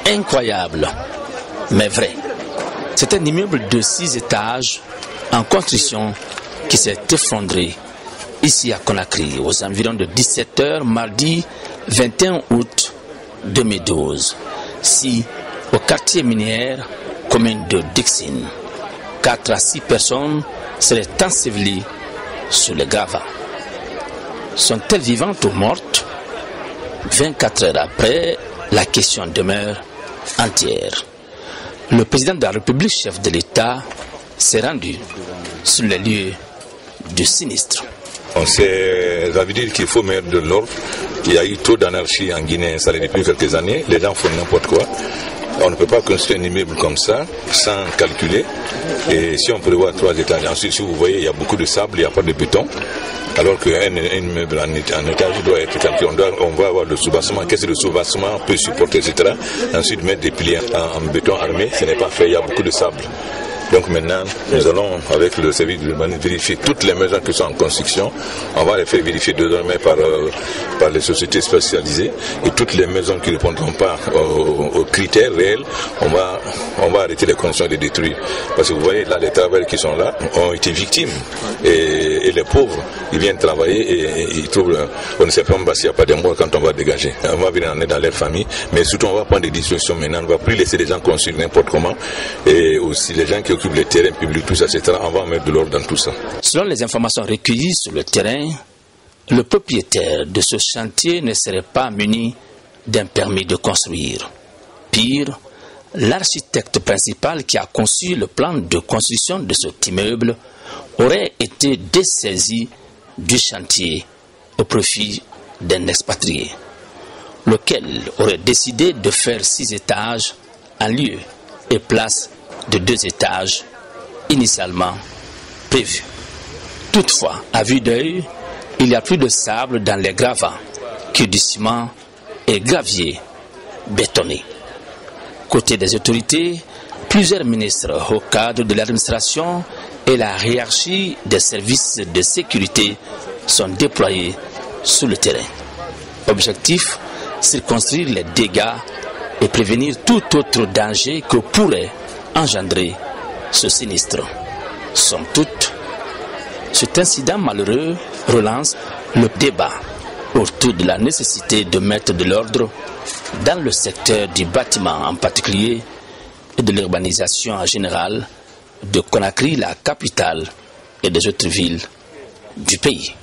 Incroyable, mais vrai. C'est un immeuble de 6 étages en construction qui s'est effondré ici à Conakry aux environs de 17 h mardi 21 août 2012. Si au quartier minier commune de Dixine, 4 à 6 personnes seraient ensevelies sous le gravats. Sont-elles vivantes ou mortes? 24 heures après, la question demeure entière. Le président de la République, chef de l'État, s'est rendu sur les lieux du sinistre. Ça veut dire qu'il faut mettre de l'ordre. Il y a eu trop d'anarchie en Guinée installée depuis quelques années. Les gens font n'importe quoi. On ne peut pas construire un immeuble comme ça sans calculer. Et si on prévoit 3 étages, ensuite, si vous voyez, il y a beaucoup de sable, il n'y a pas de béton. Alors qu'un immeuble en étage doit être calculé. On va avoir le soubassement. Qu'est-ce que le soubassement peut supporter, etc. Ensuite, mettre des piliers en béton armé, ce n'est pas fait. Il y a beaucoup de sable. Donc maintenant, nous allons, avec le service de l'urbanisme, vérifier toutes les maisons qui sont en construction. On va les faire vérifier désormais par les sociétés spécialisées. Et toutes les maisons qui ne répondront pas aux critères réels, on va arrêter les constructions et les détruire. Parce que vous voyez, là, les travailleurs qui sont là ont été victimes. Et les pauvres, ils viennent travailler et ils trouvent, on ne sait pas s'il n'y a pas de mort quand on va dégager. On va venir en aide dans leur famille. Mais surtout, on va prendre des dispositions maintenant. On ne va plus laisser les gens construire n'importe comment. Et aussi, les gens qui occupent les terrains publics, tout ça, etc. On va mettre de l'ordre dans tout ça. Selon les informations recueillies sur le terrain, le propriétaire de ce chantier ne serait pas muni d'un permis de construire. Pire, l'architecte principal qui a conçu le plan de construction de cet immeuble aurait été dessaisi du chantier au profit d'un expatrié, lequel aurait décidé de faire 6 étages en lieu et place de 2 étages initialement prévus. Toutefois, à vue d'œil, il y a plus de sable dans les gravats que du ciment et gravier bétonné. Côté des autorités, plusieurs ministres au cadre de l'administration et la hiérarchie des services de sécurité sont déployés sur le terrain. Objectif, circonscrire les dégâts et prévenir tout autre danger que pourrait engendrer ce sinistre. Somme toute, cet incident malheureux relance le débat autour de la nécessité de mettre de l'ordre dans le secteur du bâtiment en particulier et de l'urbanisation en général de Conakry, la capitale, et des autres villes du pays.